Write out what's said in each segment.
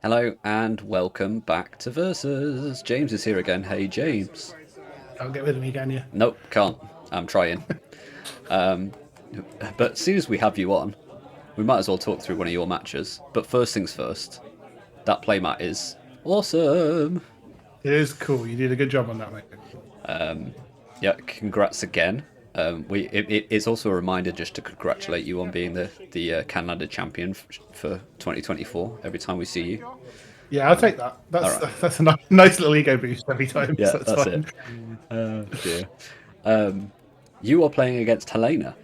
Hello and welcome back to Versus. James is here again. Hey, James. Can't get rid of me, can you? Nope, can't. I'm trying. Um, but as soon as we have you on, we might as well talk through one of your matches. But first things first, that playmat is awesome. It is cool. You did a good job on that, mate. Yeah, congrats again. It's also a reminder just to congratulate you on being the Canlander champion for 2024. Every time we see you. Yeah, I'll take that. All That's right. that's a nice little ego boost every time. Yeah, So that's that's it. fine. Oh dear. You are playing against Helena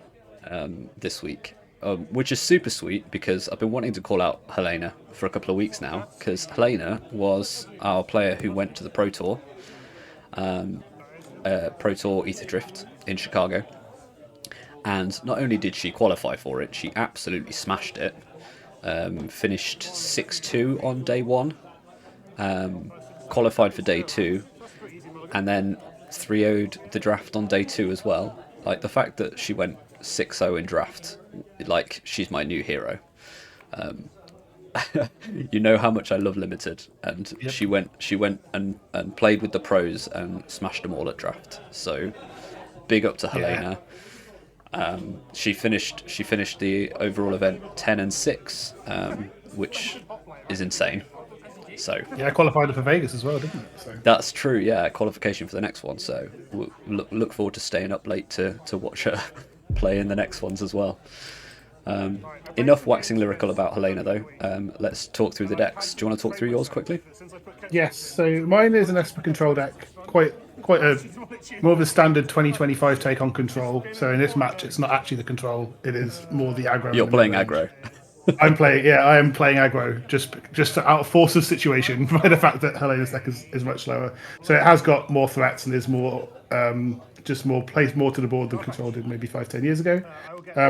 this week, which is super sweet because I've been wanting to call out Helena for a couple of weeks now because Helena was our player who went to the Pro Tour Ether Drift in Chicago. And not only did she qualify for it, she absolutely smashed it. Finished 6-2 on day one, qualified for day two, and then 3-0'd the draft on day two as well. Like the fact that she went 6-0 in draft, like she's my new hero. You know how much I love limited, and Yep. she went and played with the pros and smashed them all at draft. So big up to Yeah. Helena. She finished the overall event 10-6, which is insane. So Yeah, I qualified for Vegas as well, didn't it? So that's true, yeah. Qualification for the next one, so we'll look forward to staying up late to watch her play in the next ones as well. Enough waxing lyrical about Helena, though. Let's talk through the decks. Do you want to talk through yours quickly? yes, so mine is an Esper Control deck. Quite a more of a standard 2025 take on control. So in this match, it's not actually the control; it is more the aggro. You're And the playing mid-range. aggro. I am playing aggro just out of force of situation by the fact that Helena's deck is much slower. So it has got more threats and is more just more plays more to the board than Control did maybe 5-10 years ago.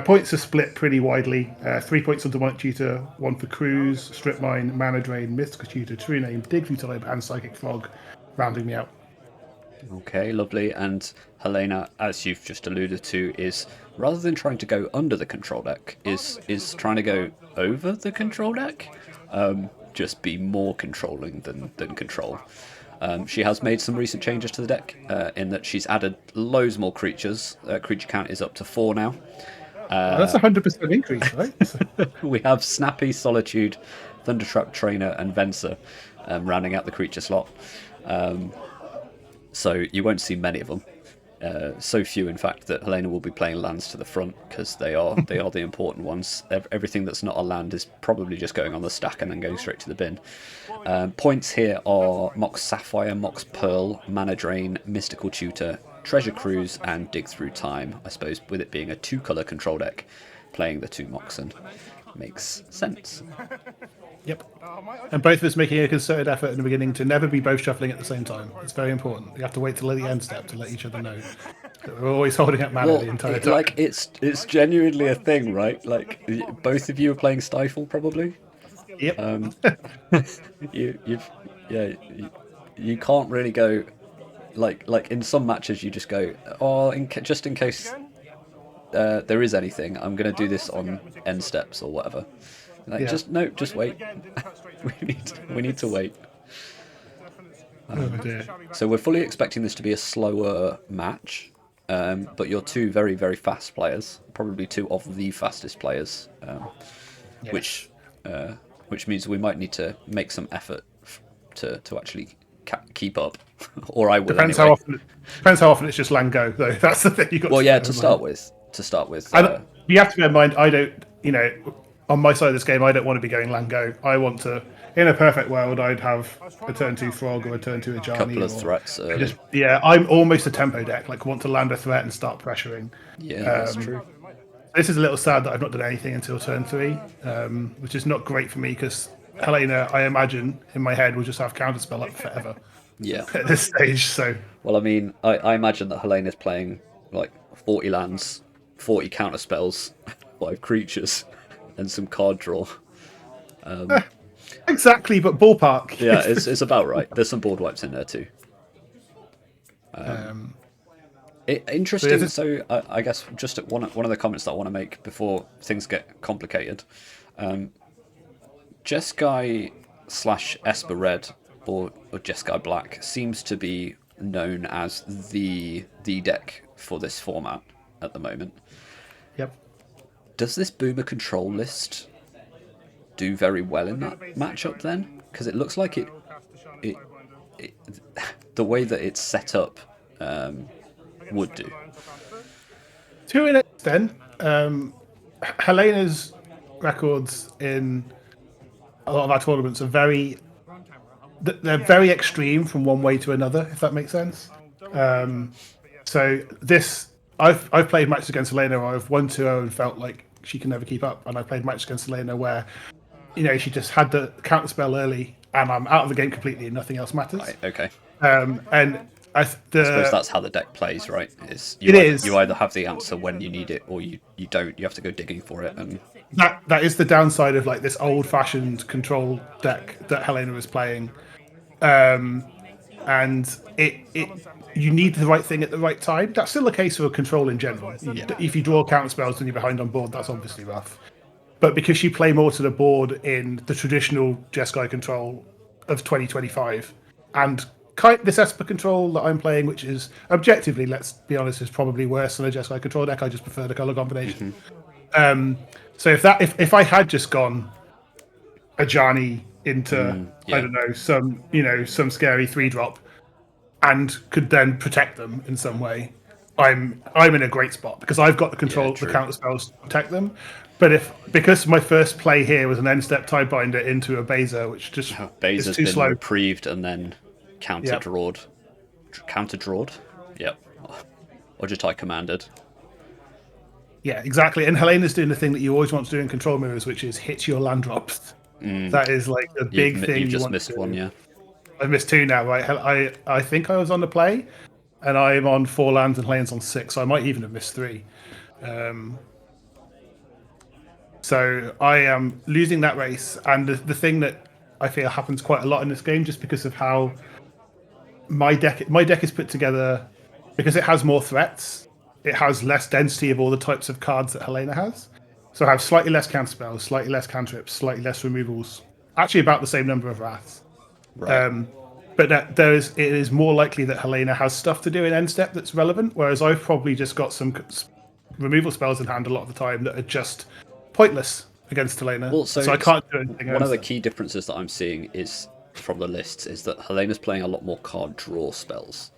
Points are split pretty widely. 3 points on Demonic Tutor, one for Cruise, Strip Mine, Mana Drain, Mystical Tutor, True Name, Dig Futilib, and Psychic Fog, rounding me out. Okay, lovely. And Helena, as you've just alluded to, is rather than trying to go under the control deck, is trying to go over the control deck. Just be more controlling than control. She has made some recent changes to the deck in that she's added loads more creatures. Creature count is up to 4 now. That's 100% increase, right? So, We have Snappy, Solitude, Thundertrap Trainer, and Venser rounding out the creature slot. So you won't see many of them. So few, in fact, that Helena will be playing lands to the front because they are the important ones. Everything that's not a land is probably just going on the stack and then going straight to the bin. Points here are Mox Sapphire, Mox Pearl, Mana Drain, Mystical Tutor, Treasure Cruise, and Dig Through Time. I suppose with it being a 2-color control deck, playing the 2 Moxen makes sense. yep. And both of us making a concerted effort in the beginning to never be both shuffling at the same time. It's very important. You have to wait till the end step to let each other know that we're always holding up mana Well, the entire time. like it's genuinely a thing, right? Like both of you are playing Stifle, probably. Yep. You've yeah you can't really go like in some matches you just go just in case there is anything I'm gonna do this on end steps or whatever. Like Yeah. just wait. we need to wait. Oh dear. So we're fully expecting this to be a slower match, but you're two very very fast players, probably two of the fastest players, Yes. which means we might need to make some effort to actually keep up, or I will Depends anyway. how often it's just land go though. That's the thing you got. Well, to yeah, bear to in start mind. with, to start with. You have to bear in mind. I don't. On my side of this game, I don't want to be going land go. I want to. In a perfect world, I'd have a turn 2 Frog or a turn 2 Ajani. Couple of or threats early. just I'm almost a tempo deck. Like want to land a threat and start pressuring. Yeah, that's true. This is a little sad that I've not done anything until turn 3, which is not great for me because Helena, I imagine in my head, will just have counterspell up forever Yeah. at this stage. So Well, I mean, I imagine that Helena's playing like 40 lands, 40 counter spells, 5 creatures, and some card draw. exactly, but ballpark. Yeah, it's about right. There's some board wipes in there too. Interesting. So I guess just one of the comments that I want to make before things get complicated. Jeskai slash Esper Red or Jeskai Black seems to be known as the deck for this format at the moment. Yep. Does this Boomer Control list do very well in that matchup then? Because it looks like it the way that it's set up would do. To an extent, Helena's records in a lot of our tournaments are they're very extreme from one way to another, if that makes sense. So I've played matches against Helena where I've won 2-0 and felt like she can never keep up, and I've played matches against Helena where, she just had the counter spell early, and I'm out of the game completely, and nothing else matters. Right, okay. And I suppose that's how the deck plays, right? You either have the answer when you need it, or you don't. You have to go digging for it, and that is the downside of like this old-fashioned control deck that Helena is playing. And you need the right thing at the right time. That's still the case for control in general. If you draw counter spells and you're behind on board, that's obviously rough. But because you play more to the board in the traditional Jeskai control of 2025, and this Esper Control that I'm playing, which is objectively, let's be honest, is probably worse than a Jeskai Control deck. I just prefer the color combination. So if I had just gone Ajani into I don't know, some scary 3-drop and could then protect them in some way, I'm in a great spot because I've got the control, the counter spells to protect them. But because my first play here was an end step Tidebinder into a Baser, which just Baser's is too been slow. reprieved and then counter-drawed. Counter-drawed? Yep. Or just commanded. Yeah, exactly. And Helena's doing the thing that you always want to do in control mirrors, which is hit your land drops. That is like a big thing. You've just missed one, yeah. I've missed 2 now, right? I think I was on the play, and I'm on 4 lands and Helena's on 6, so I might even have missed 3. So I am losing that race, and the thing that I feel happens quite a lot in this game, just because of how my deck is put together, because it has more threats. It has less density of all the types of cards that Helena has. So I have slightly less counter spells, slightly less cantrips, slightly less removals. Actually, about the same number of wraths. Right. But it is more likely that Helena has stuff to do in end step that's relevant, whereas I've probably just got some removal spells in hand a lot of the time that are just pointless against Helena. Well, so I can't do anything. One of the key differences that I'm seeing is from the lists is that Helena's playing a lot more card draw spells.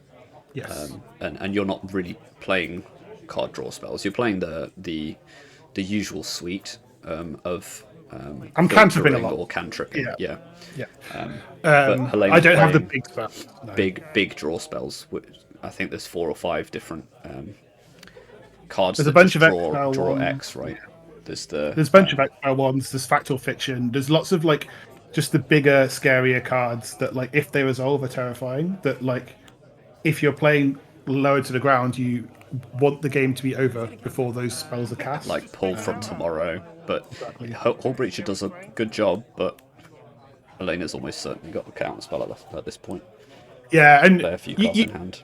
Yes. And you're not really playing card draw spells. You're playing the usual suite of I'm cantripping a lot. Or cantripping. Yeah. But Helena's I don't have the big spells. No. Big draw spells. I think there's 4 or 5 different cards. There's a bunch of draw X, right? There's a bunch of exile ones. There's Factual Fiction. There's lots of like just the bigger, scarier cards that like if they resolve are terrifying. That like if you're playing lower to the ground, you want the game to be over before those spells are cast. Like Pull from Tomorrow, but exactly. Hull Breacher does a good job, but Helena's almost certainly got the counter spell at this point. Yeah, and a few cards in hand.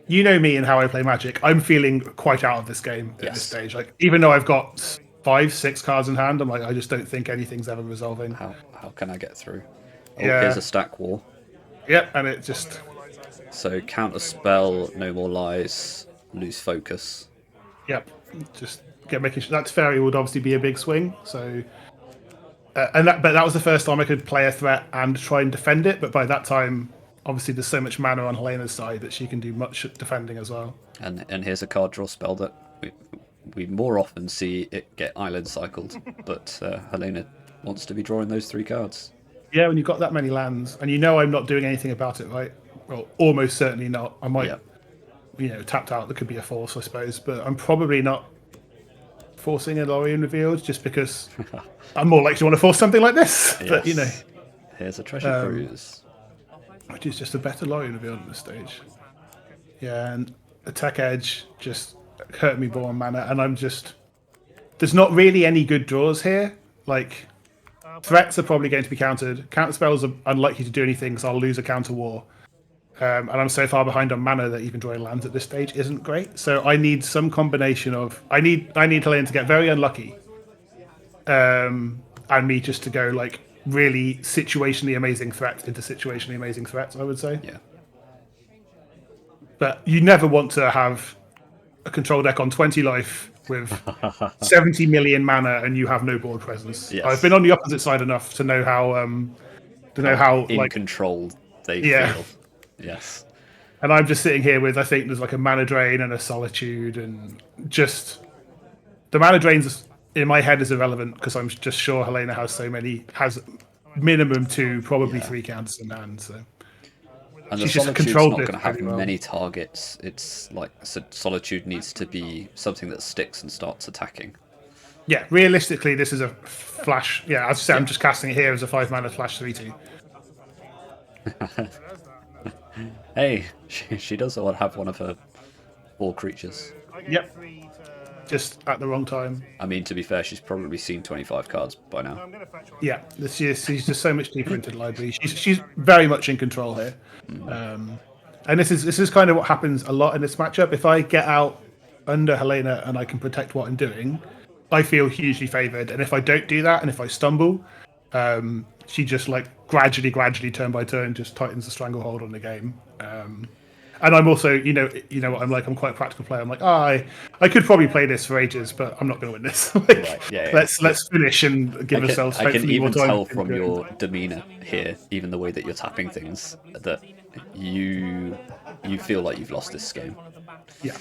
You know me and how I play Magic. I'm feeling quite out of this game at this stage. Like even though I've got 5-6 cards in hand, I'm like I just don't think anything's ever resolving. How can I get through? Here's a stack wall. Yep, and it just so counter spell, no more lies, lose focus. Yep, just making sure that fairy would obviously be a big swing. So, but that was the first time I could play a threat and try and defend it. But by that time, obviously there's so much mana on Helena's side that she can do much defending as well. And here's a card draw spell that we more often see it get island cycled, but Helena wants to be drawing those 3 cards. Yeah, when you've got that many lands, and I'm not doing anything about it, right? Well, almost certainly not. I might, tapped out. There could be a force, I suppose, but I'm probably not forcing a Lorien Revealed just because I'm more likely to want to force something like this. Yes. But here's a Treasure Cruise, which is just a better Lorien Revealed at this stage. Yeah, and a Tech Edge just hurt me more on mana, and there's not really any good draws here. Like threats are probably going to be countered. Counter spells are unlikely to do anything because I'll lose a counter war. And I'm so far behind on mana that even drawing lands at this stage isn't great. So I need some combination of I need Helena to get very unlucky, and me just to go like really situationally amazing threats into situationally amazing threats, I would say. Yeah. But you never want to have a control deck on 20 life with 70 million mana and you have no board presence. Yes. I've been on the opposite side enough to know how in like control they Yeah. feel. Yes. and I'm just sitting here with I think there's like a mana drain and a solitude and just the mana drains in my head is irrelevant because I'm just sure Helena has minimum 2, probably Yeah. 3 counters in hand. So And the she's just Solitude's controlled not this going to have pretty well. many targets. It's like Solitude needs to be something that sticks and starts attacking. Yeah, realistically, this is a flash. Yeah, as I said, I'm just casting it here as a 5 mana flash 3/2. Hey, she does have one of her 4 creatures. Yep. Just at the wrong time. I mean, to be fair, she's probably seen 25 cards by now. Yeah, she's just so much deeper into the library. She's very much in control here. And this is kind of what happens a lot in this matchup. If I get out under Helena and I can protect what I'm doing, I feel hugely favoured. And if I don't do that, and if I stumble, she just like gradually, turn by turn, just tightens the stranglehold on the game. And I'm also, you know what I'm like. I'm quite a practical player. I'm like, I could probably play this for ages, but I'm not going to win this. Like, Right, yeah. Let's finish and give ourselves. I can hopefully even more time tell to from do it. your demeanor here, even the way that you're tapping things, that you feel like you've lost this game. Yeah.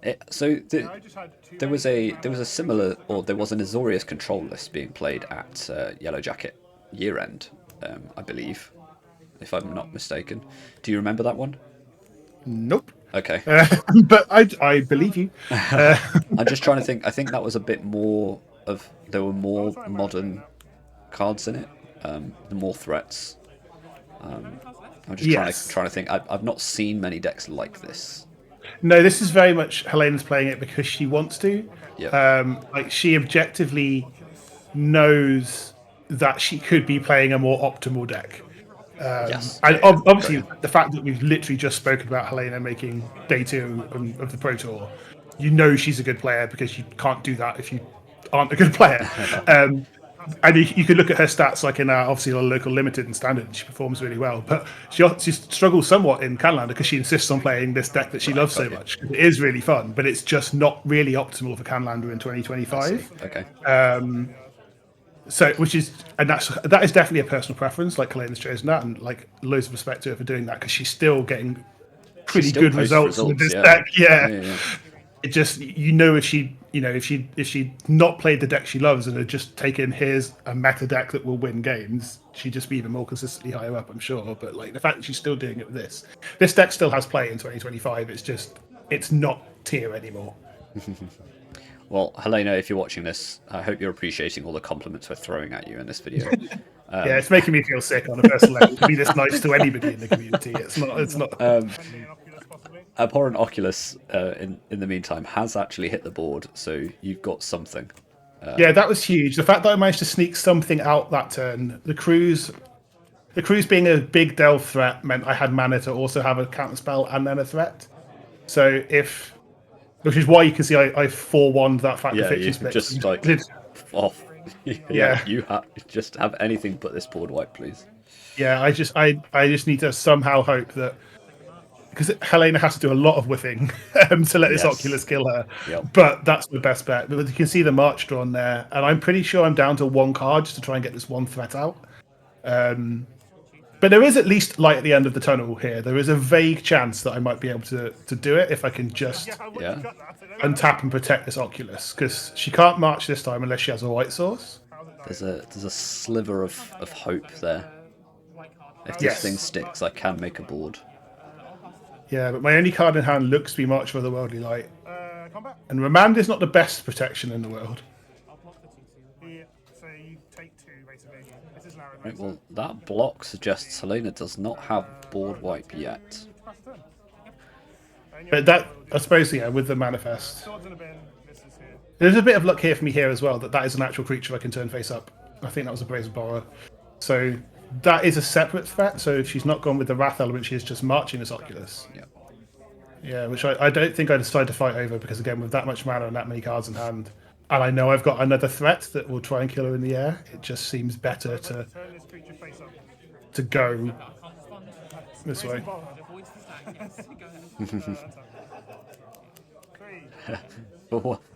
There was a similar, or there was an Azorius control list being played at Yellow Jacket year end, I believe, if I'm not mistaken. Do you remember that one? Nope. Okay. But I believe you. I'm just trying to think. I think that was a bit more of. There were more modern cards in it, more threats. I'm just trying to think. I've not seen many decks like this. No, this is very much Helena's playing it because she wants to. Yeah. Like she objectively knows that she could be playing a more optimal deck. Yes. And Yeah, obviously, got the fact that we've literally just spoken about Helena making day 2 of the Pro Tour, you know she's a good player because you can't do that if you aren't a good player. And you could look at her stats, like in obviously a local limited and standard, she performs really well. But she struggles somewhat in Canlander because she insists on playing this deck that she loves so much. It is really fun, but it's just not really optimal for Canlander in 2025. Okay. So, that is definitely a personal preference. Like Helena's chosen that, and like loads of respect to her for doing that because she's still getting pretty still good posts results with this yeah. deck. Yeah. It just if she not played the deck she loves and had just taken here's a meta deck that will win games, she'd just be even more consistently higher up, I'm sure. But like the fact that she's still doing it with this deck still has play in 2025. It's not tier anymore. Well, Helena, if you're watching this, I hope you're appreciating all the compliments we're throwing at you in this video. Yeah, it's making me feel sick on a personal level to be this nice to anybody in the community. It's not. Abhorrent Oculus, in the meantime, has actually hit the board, so you've got something. Yeah, that was huge. The fact that I managed to sneak something out that turn, the cruise being a big delve threat meant I had mana to also have a counter spell and then a threat. So which is why you can see I 4-1 that fact Yeah, that you Fitches split. just like off. Yeah. You just have anything but this board wipe, please. Yeah, I just need to somehow hope that because Helena has to do a lot of whiffing to let this Oculus kill her. Yep. But that's the best bet. But you can see the march drawn there, and I'm pretty sure I'm down to 1 card just to try and get this 1 threat out. But there is at least light at the end of the tunnel here. There is a vague chance that I might be able to do it if I can just untap and protect this Oculus, because she can't march this time unless she has a white source. There's a sliver of hope there. If this thing sticks, I can make a board. Yeah, but my only card in hand looks to be March for the Worldly Light. And Remand is not the best protection in the world. Right, well, that block suggests Helena does not have board wipe yet. But that, I suppose, with the Manifest. There's a bit of luck here for me here as well, that is an actual creature I can turn face up. I think that was a Brazen Borrower. So that is a separate threat, so if she's not gone with the Wrath element, she is just marching this Oculus. Yeah, which I don't think I decide to fight over, because again, with that much mana and that many cards in hand, and I know I've got another threat that will try and kill her in the air. It just seems better to go this way.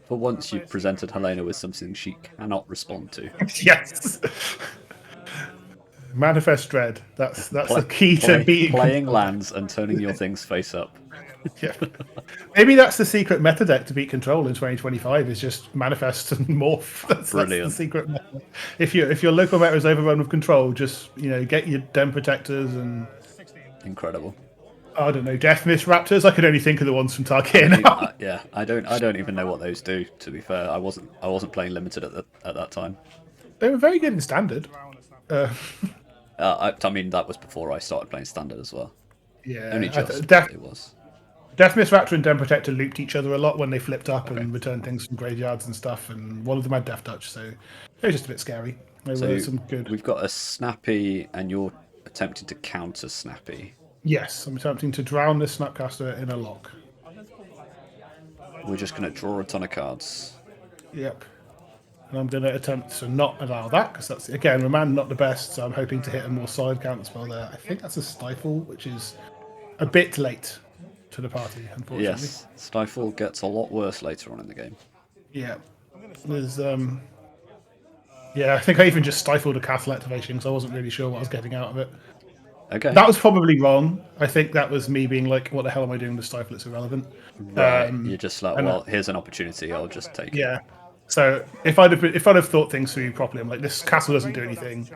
For once, you've presented Helena with something she cannot respond to. Yes. Manifest Dread. That's the key to beating playing lands and turning your things face up. Yeah. Maybe that's the secret meta deck to beat Control in 2025 is just Manifest and Morph. That's the secret meta. If your local meta is overrun with Control, just get your Den Protectors and incredible. I don't know, Death Mist Raptors. I could only think of the ones from Tarkir. Yeah, I don't even know what those do. To be fair, I wasn't playing limited at that time. They were very good in standard. I mean, that was before I started playing standard as well. Yeah, only just it was. Death Mist Raptor and Den Protector looped each other a lot when they flipped up and returned things from graveyards and stuff. And one of them had Death Touch, so it was just a bit scary. There were some good. We've got a Snappy, and you're attempting to counter Snappy. Yes, I'm attempting to drown this Snapcaster in a lock. We're just going to draw a ton of cards. Yep. And I'm going to attempt to not allow that, because that's, again, Remand not the best, so I'm hoping to hit a more solid counter spell there. I think that's a Stifle, which is a bit late to the party, unfortunately. Yes, Stifle gets a lot worse later on in the game. Yeah. There's, yeah, I think I even just stifled a castle activation, because I wasn't really sure what I was getting out of it. Okay. That was probably wrong. I think that was me being like, what the hell am I doing with Stifle? It's irrelevant. Right. You're just like, well, here's an opportunity. I'll just take it. Yeah. So if I'd have thought things through properly, I'm like, this castle doesn't do anything.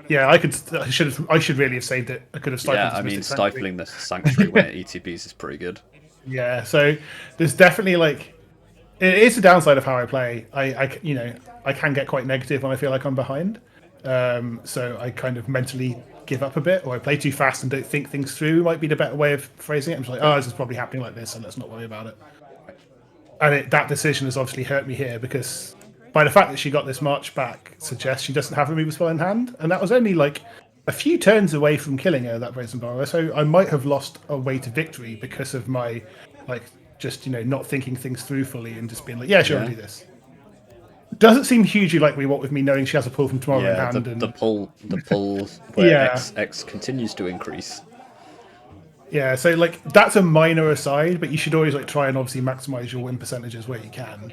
Yeah, I should really have saved it. I could have stifled. Yeah, I mean, stifling the Sanctuary when it ETBs is pretty good. Yeah, so there's definitely like, it is the downside of how I play. I can get quite negative when I feel like I'm behind. So I kind of mentally give up a bit, or I play too fast and don't think things through might be the better way of phrasing it. I'm just like, oh, this is probably happening like this, so let's not worry about it. And that decision has obviously hurt me here, because by the fact that she got this march back suggests she doesn't have a removal spell in hand, and that was only like a few turns away from killing her, that Brazen Borrower, so I might have lost a way to victory because of my just not thinking things through fully and just being like, yeah, sure, I'll do this. Doesn't seem hugely like we want with me knowing she has a pull from tomorrow in hand. The pull where X continues to increase. Yeah, so that's a minor aside, but you should always try and obviously maximize your win percentages where you can.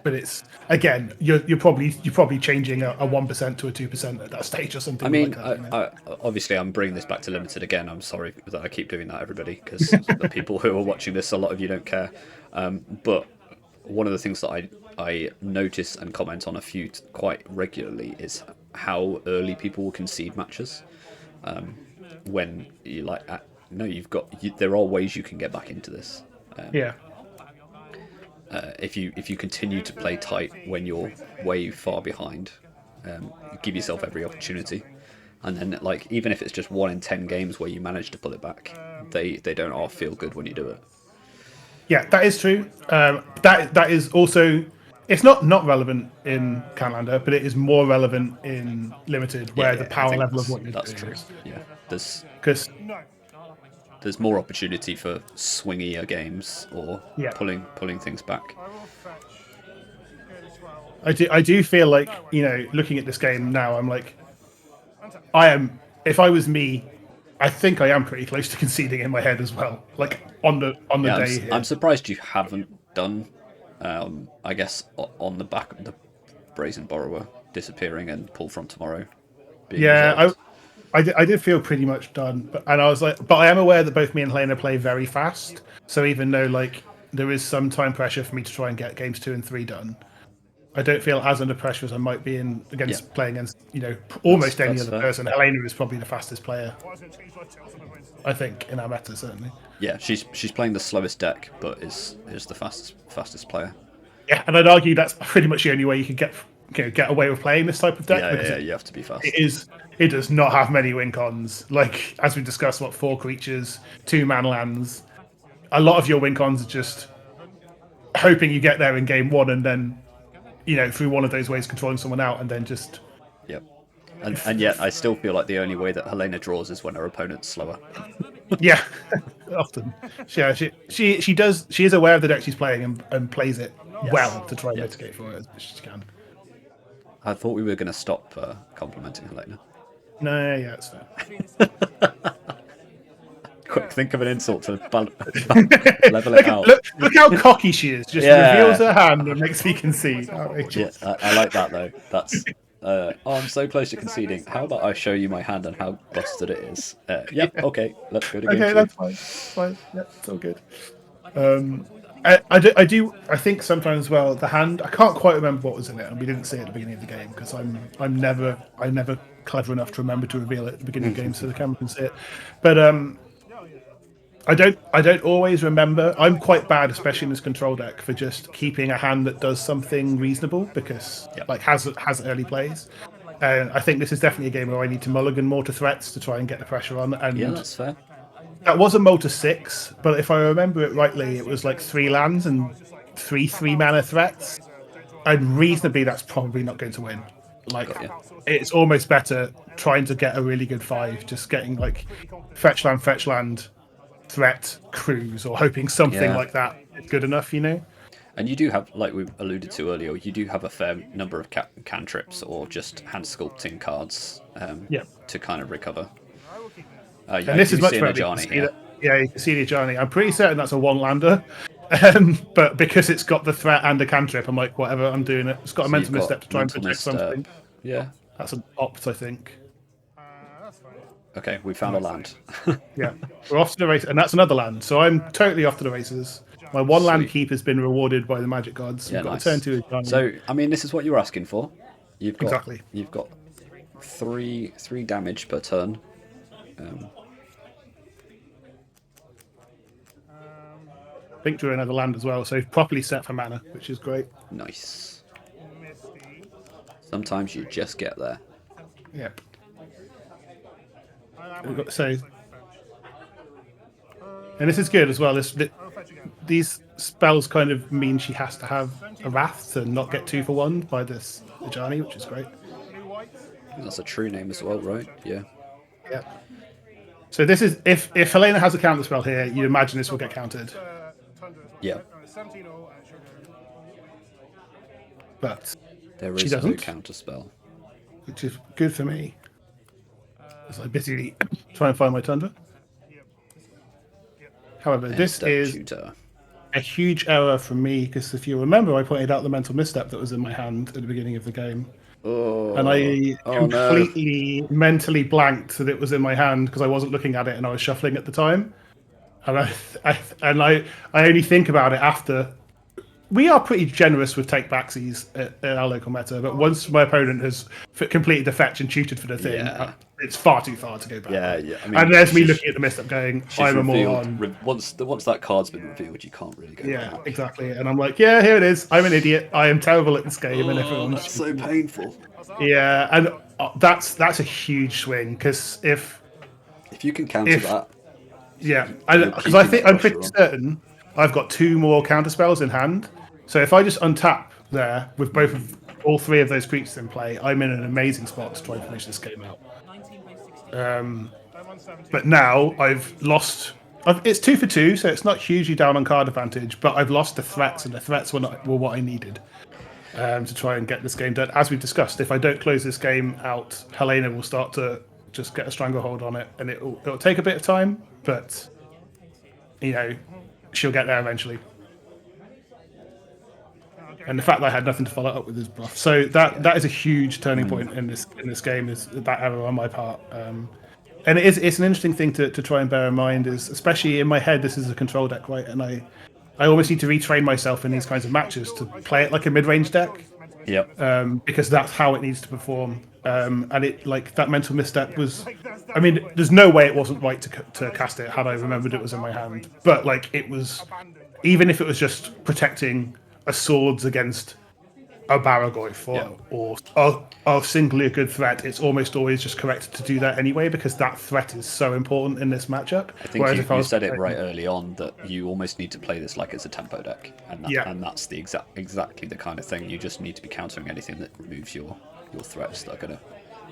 But it's again, you're probably changing a 1% to a 2% at that stage or something. I mean, like that, obviously I'm bringing this back to limited again. I'm sorry that I keep doing that, everybody, because the people who are watching this, a lot of you don't care. But one of the things that I notice and comment on quite regularly is how early people will concede matches. When you there are ways you can get back into this. If you continue to play tight when you're way far behind, give yourself every opportunity, and then even if it's just 1 in 10 games where you manage to pull it back, they don't all feel good when you do it. Yeah, that is true. That is also, it's not relevant in Canlander, but it is more relevant in Limited, where the power level of what you're doing. That's true. Yeah, there's more opportunity for swingier games or pulling things back. I do feel like, looking at this game now, I'm like, if I was me, I think I am pretty close to conceding in my head as well. On the day. I'm surprised you haven't done, I guess, on the back of the Brazen Borrower disappearing and pull from tomorrow. I did feel pretty much done, but I am aware that both me and Helena play very fast. So even though there is some time pressure for me to try and get games 2 and 3 done, I don't feel as under pressure as I might be playing against almost any other person. Helena is probably the fastest player, I think, in our meta, certainly. Yeah, she's playing the slowest deck, but is the fastest player. Yeah, and I'd argue that's pretty much the only way you can get away with playing this type of deck. Yeah, you have to be fast. It does not have many win cons. As we discussed, 4 creatures, 2 man lands. A lot of your win cons are just hoping you get there in game 1 and then, through one of those ways controlling someone out and then just... Yep. And yet I still feel like the only way that Helena draws is when her opponent's slower. Yeah, often. Yeah, she is aware of the deck she's playing and plays it well to try and Yes. mitigate for it as much as you can. I thought we were going to stop complimenting Helena. No, yeah, it's fair. Quick, think of an insult to level it out. Look how cocky she is. Just Yeah. reveals her hand and makes me concede. Yeah, I like that though. That's oh, I'm so close to conceding. How about I show you my hand and how busted it is? Yep. Okay, let's go to game Okay, two. that's fine. It's fine. Yeah, it's all good. I think sometimes as well the hand. I can't quite remember what was in it, and we didn't see it at the beginning of the game because I'm never clever enough to remember to reveal it at the beginning of the game so the camera can see it. But I don't always remember. I'm quite bad, especially in this control deck, for just keeping a hand that does something reasonable because like has early plays. And I think this is definitely a game where I need to mulligan more to threats to try and get the pressure on. And Yeah, that's fair. that was a Malta 6, but if I remember it rightly, it was like 3 lands and 3 mana threats. And reasonably, that's probably not going to win. Like, it's almost better trying to get a really good 5, just getting like fetch land, threat, cruise, or hoping something like that is good enough, you know? And you do have, like we alluded to earlier, you do have a fair number of cantrips or just hand sculpting cards to kind of recover. And this is much better. Yeah, you can see the Ajani. I'm pretty certain that's a one-lander. But because it's got the threat and a cantrip, I'm like, whatever, I'm doing it. It's got a mental misstep to try and protect something. Yeah. That's an opt, I think. Okay, we found a land. Yeah, we're off to the race, and that's another land. So I'm totally off to the races. My one land keep has been rewarded by the magic gods. Yeah, nice. Turn to so, I mean, this is what you were asking for. You've got You've got three damage per turn. I think drew another land as well, so properly set for mana, which is great. Nice. Sometimes you just get there. Yep. We've got to say, and this is good as well. These spells kind of mean she has to have a wrath to not get 2 for 1 by this Ajani, which is great. That's a true name as well, right? Yeah. Yeah. So this is if Helena has a counter spell here, you imagine this will get countered. Yeah. But there is no counter spell, which is good for me as I busily try and find my Tundra. However, this is a huge error from me because if you remember, I pointed out the mental misstep that was in my hand at the beginning of the game. And I completely mentally blanked that it was in my hand because I wasn't looking at it and I was shuffling at the time. And I only think about it after. We are pretty generous with take backsies at our local meta, but once my opponent has completed the fetch and tutored for the thing, it's far too far to go back. Yeah. I mean, and there's me looking at the misstep going, I'm a moron. Once that card's been revealed, you can't really go back. Exactly. And I'm like, yeah, here it is. I'm an idiot. I am terrible at this game. And everyone's that's so painful. Yeah, and that's a huge swing because if you can counter that. Yeah, because I'm pretty certain I've got 2 more counter spells in hand. So if I just untap there with all 3 of those creatures in play, I'm in an amazing spot to try and finish this game out. But now I've lost. It's 2 for 2, so it's not hugely down on card advantage. But I've lost the threats, and the threats were what I needed to try and get this game done. As we've discussed, if I don't close this game out, Helena will start to just get a stranglehold on it, and it'll take a bit of time, but she'll get there eventually. And the fact that I had nothing to follow up with is rough. So that is a huge turning point in this game, is that error on my part. And it's an interesting thing to try and bear in mind, is especially in my head, this is a control deck, right? And I almost need to retrain myself in these kinds of matches to play it like a mid-range deck. Yep. Because that's how it needs to perform. And it that mental misstep was. I mean, there's no way it wasn't right to cast it had I remembered it was in my hand. But it was, even if it was just protecting a swords against a Baragoyf or singly a good threat, it's almost always just correct to do that anyway because that threat is so important in this matchup. I think you said it right early on that you almost need to play this like it's a tempo deck, and that's the exactly the kind of thing. You just need to be countering anything that removes your threats that are going to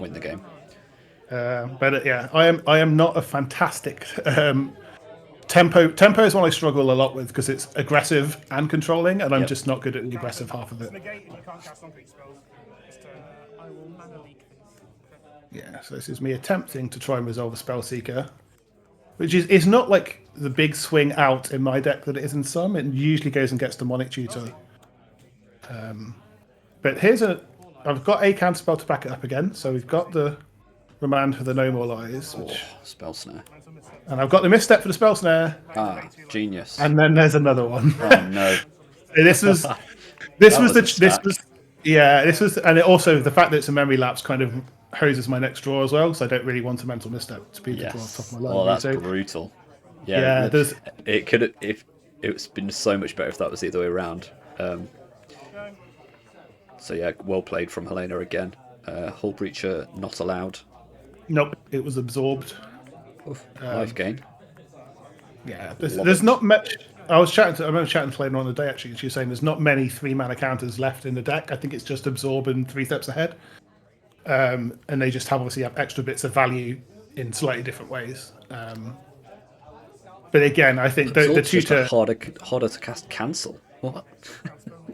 win the game. But I am not a fantastic Tempo is one I struggle a lot with because it's aggressive and controlling, and I'm Yep. just not good at the aggressive half of it. Yeah, so this is me attempting to try and resolve a Spellseeker, which is not like the big swing out in my deck that it is in some. It usually goes and gets Demonic Tutor. But I've got a counter spell to back it up again. So we've got the Remand for the No More Lies, Spell snare. and I've got the Misstep for the Spell Snare, Ah, genius. and then there's another one. Oh no. This was and it also the fact that it's a memory lapse kind of hoses my next draw as well, so I don't really want a mental misstep to be the draw off the top of my Oh, library. that's brutal. Yeah, it could if it's been so much better if that was the other way around. So yeah, well played from Helena again. Hull Breacher not allowed. nope, it was absorbed. Life gain. Yeah, there's not much. I remember chatting to Helena on the day actually. She was saying there's not many 3-mana counters left in the deck. I think it's just absorb and 3 steps ahead. And they just obviously have extra bits of value in slightly different ways. But again, I think the tutor harder to cast cancel. What?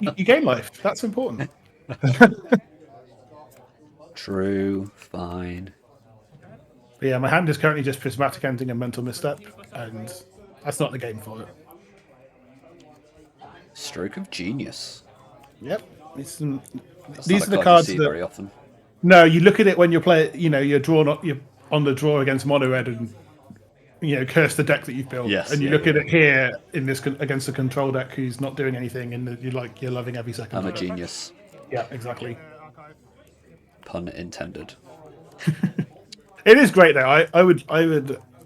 you gain life. That's important. True. Fine. But yeah, my hand is currently just prismatic ending and mental misstep, and that's not the game for it. Stroke of genius. Yep, That's these not are the a card you cards see that. very often. No, you look at it when you're playing. You're you're on the draw against mono red, and curse the deck that you've built. Yes, and you yeah, look at it here in this against a control deck who's not doing anything, and you're loving every second. I'm a of it. genius. Yeah, exactly. Pun intended. It is great though.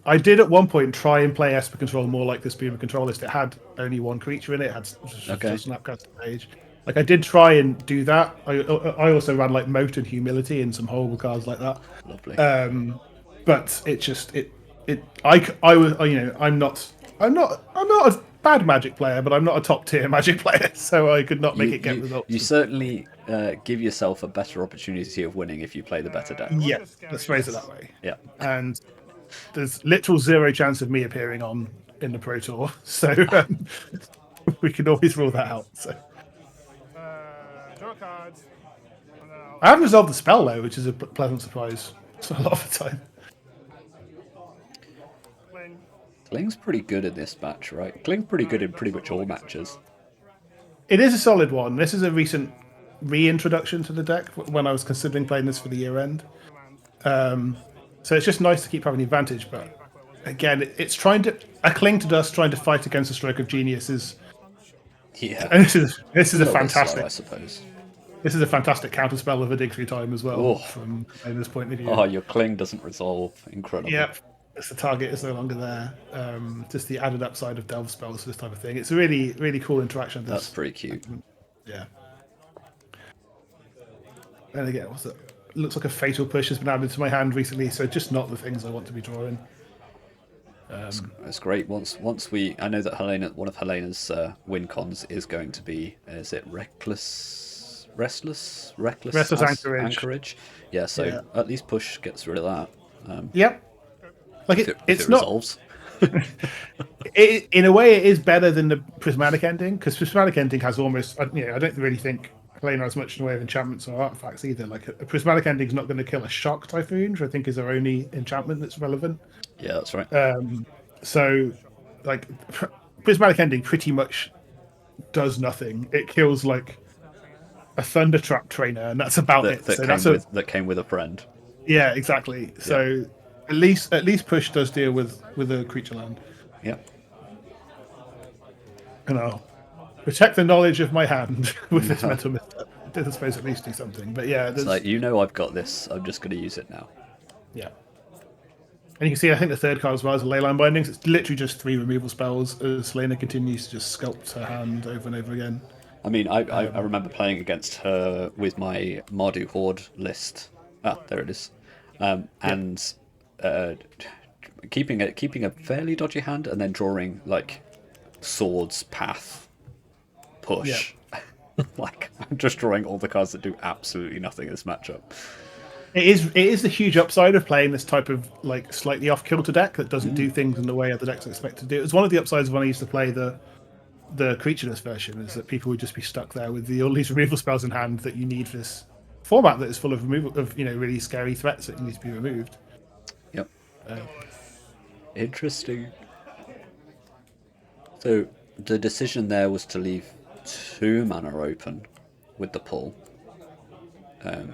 I did at one point try and play Esper Control more like this being a control list. It had only one creature in it. It had just a Snapcaster Mage. Like I did try and do that. I also ran like Moat and Humility and some horrible cards like that. Lovely. But I'm not a bad Magic player, but I'm not a top tier Magic player, so I could not make it get results. You certainly give yourself a better opportunity of winning if you play the better deck. Yeah, let's phrase it that way. Yeah. And there's literal zero chance of me appearing on in the Pro Tour, so we can always rule that out. So I haven't resolved the spell though, which is a pleasant surprise. So a lot of the time. Kling's pretty good in this match, right? Kling's pretty good in pretty much all matches. It is a solid one. This is a recent reintroduction to the deck when I was considering playing this for the year end. So it's just nice to keep having the advantage, but again, it's trying to a Cling to Dust trying to fight against a Stroke of Genius is. Yeah. And this is a fantastic. Slow, I suppose. This is a fantastic counterspell with a dig through time as well. Oh. From this point of view. Oh, your Kling doesn't resolve. Incredible. Yep. The target is no longer there. Just the added upside of delve spells, this type of thing. It's a really, really cool interaction. That's pretty cute. Yeah. And again, looks like a fatal push has been added to my hand recently, so just not the things I want to be drawing. It's great. Once I know that one of Helena's win cons is going to be, is it Restless Anchorage? Yeah. So at least push gets rid of that. Yep. Like it's not. Resolves. In a way, it is better than the prismatic ending because prismatic ending has almost. I don't really think Helena has much in the way of enchantments or artifacts either. Like a prismatic ending is not going to kill a shock typhoon, which I think is their only enchantment that's relevant. Yeah, that's right. So, like prismatic ending pretty much does nothing. It kills like a thunder trap trainer, and that's about it. That came with a friend. Yeah, exactly. Yeah. So. At least push does deal with a creature land. Yep. And I'll protect the knowledge of my hand with this mental misstep. I suppose at least do something. But yeah, it's like I've got this. I'm just going to use it now. Yeah. And you can see, I think the third card as well is Leyline Bindings. It's literally just 3 removal spells as Helena continues to just sculpt her hand over and over again. I mean, I remember playing against her with my Mardu Horde list. Ah, there it is. And. Keeping a fairly dodgy hand and then drawing like swords, path, push. Yeah. Like I'm just drawing all the cards that do absolutely nothing in this matchup. It is the huge upside of playing this type of like slightly off kilter deck that doesn't do things in the way other decks expect to do. It's one of the upsides of when I used to play the creatureless version, is that people would just be stuck there with all these removal spells in hand that you need for this format that is full of removal of really scary threats that need to be removed. Yep. Interesting. So the decision there was to leave 2 mana open with the pull,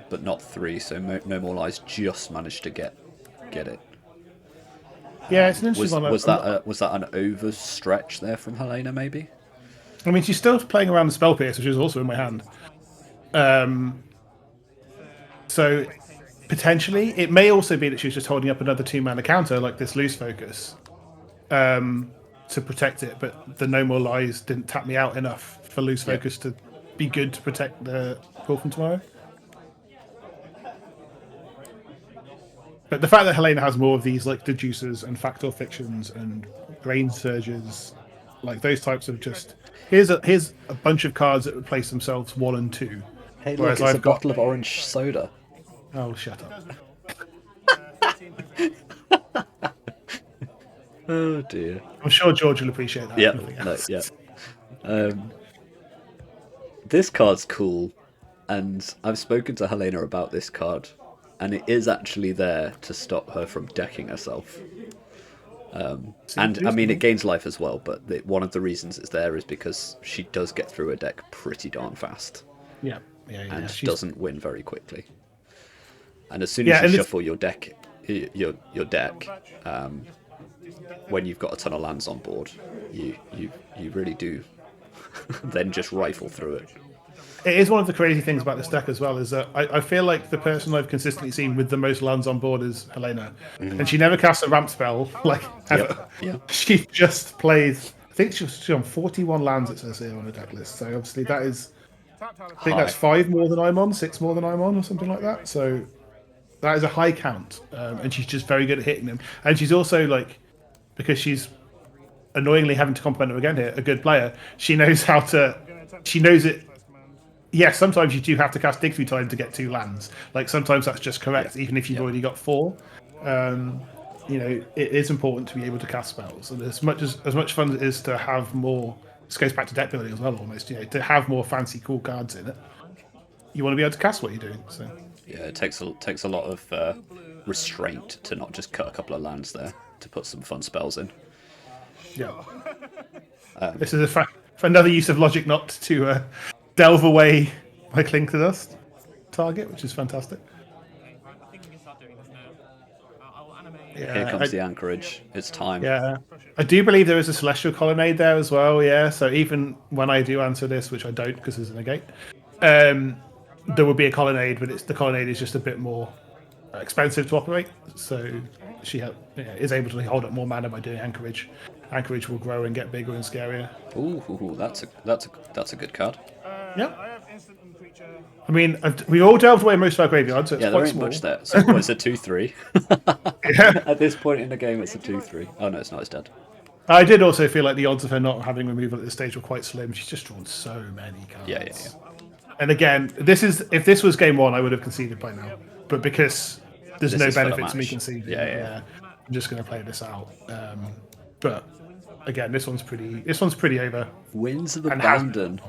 but not 3. So no more lies. Just managed to get it. Yeah, it's an interesting one. Was that an overstretch there from Helena? Maybe. I mean, she's still playing around the spell pierce, which is also in my hand. So potentially, it may also be that she's just holding up another 2 mana counter, like this loose focus, to protect it. But the no more lies didn't tap me out enough for loose focus to be good to protect the call from tomorrow. But the fact that Helena has more of these, like deducers and factor fictions and brain surges, like those types of just here's a bunch of cards that replace themselves 1 and 2. Hey, look, it's a bottle of orange soda. Oh, shut up. Oh dear. I'm sure George will appreciate that. This card's cool, and I've spoken to Helena about this card, and it is actually there to stop her from decking herself. And I mean, it gains life as well, but one of the reasons it's there is because she does get through a deck pretty darn fast. Yeah. And doesn't win very quickly. And as soon as you shuffle your deck, when you've got a ton of lands on board, you really do then just rifle through it. It is one of the crazy things about this deck as well, is that I feel like the person I've consistently seen with the most lands on board is Helena. And she never casts a ramp spell, like, ever. Yep. She just plays, I think she's on 41 lands, it says here on the deck list. So obviously that is, I think that's 5 more than I'm on, 6 more than I'm on, or something like that. So that is a high count. And she's just very good at hitting them. And she's also, like, because she's annoyingly having to compliment her again here, a good player, she knows it. Yes, sometimes you do have to cast Dig Through Time to get 2 lands. Like, sometimes that's just correct, even if you've already got 4. It is important to be able to cast spells. And as much fun as it is to have more, this goes back to deck building as well, almost, to have more fancy, cool cards in it, you want to be able to cast what you're doing. So yeah, it takes a lot of restraint to not just cut a couple of lands there to put some fun spells in. Yeah. This is another use of logic not to delve away my Cling to Dust target, which is fantastic. Here comes the anchorage. It's time. Yeah, I do believe there is a Celestial Colonnade there as well. Yeah, so even when I do answer this, which I don't because there's a negate, there would be a Colonnade, but the Colonnade is just a bit more expensive to operate. So she is able to hold up more mana by doing anchorage. Anchorage will grow and get bigger and scarier. Ooh, that's a good card. Yeah. I mean, we all delved away most of our graveyard, so it's quite there ain't small. much there. So it's a 2/3. Yeah. At this point in the game, it's a 2/3. Oh no, it's not. It's dead. I did also feel like the odds of her not having removal at this stage were quite slim. She's just drawn so many cards. Yeah. And again, if this was game 1, I would have conceded by now. But because there's no benefit to me conceding, I'm just going to play this out. But again, this one's pretty over. Winds of Abandon.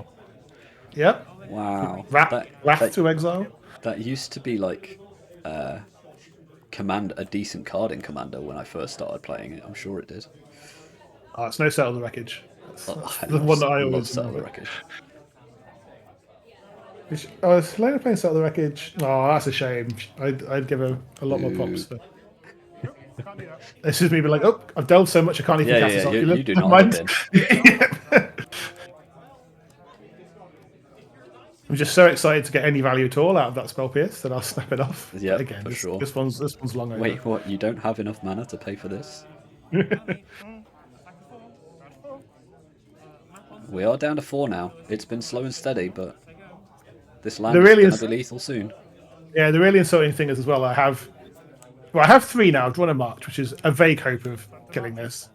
Yep. Wow. Wrath to Exile. That used to be like a decent card in Commander when I first started playing it. I'm sure it did. Oh, it's no Settle the Wreckage. That's the one that I always Settle the Wreckage. Is Helena playing Settle the Wreckage? Oh, that's a shame. I'd give her a lot more props for. This is me being like, oh, I've delved so much I can't even cast this you do not mind. I'm just so excited to get any value at all out of that spell pierce that I'll snap it off. Yeah, again, for sure. This one's long over. Wait, what? You don't have enough mana to pay for this? We are down to 4 now. It's been slow and steady, but this land is going to be lethal soon. Yeah, the really insulting thing is as well, I have 3 now. I've drawn a March, which is a vague hope of killing this.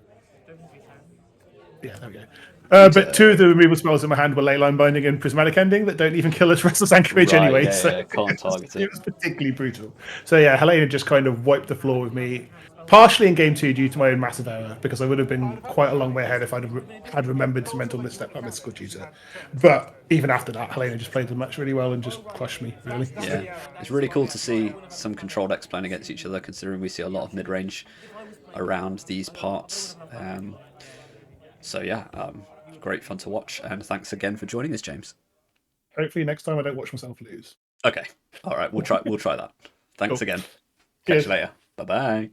Yeah, there we go. But two of the removal spells in my hand were Leyline Binding and Prismatic Ending that don't even kill us Restless Anchorage Right, anyway. yeah, So yeah, can't target it. it was particularly brutal. So yeah, Helena just kind of wiped the floor with me, partially in game 2 due to my own massive error, because I would have been quite a long way ahead if had remembered to mental misstep my mystical tutor. But even after that, Helena just played the match really well and just crushed me, really. Yeah, it's really cool to see some control decks playing against each other, considering we see a lot of mid-range around these parts. So yeah, great fun to watch, and thanks again for joining us, James. Hopefully next time I don't watch myself lose. Okay, all right, we'll try that. Thanks Cool. again. Catch Cheers. you later. Bye bye.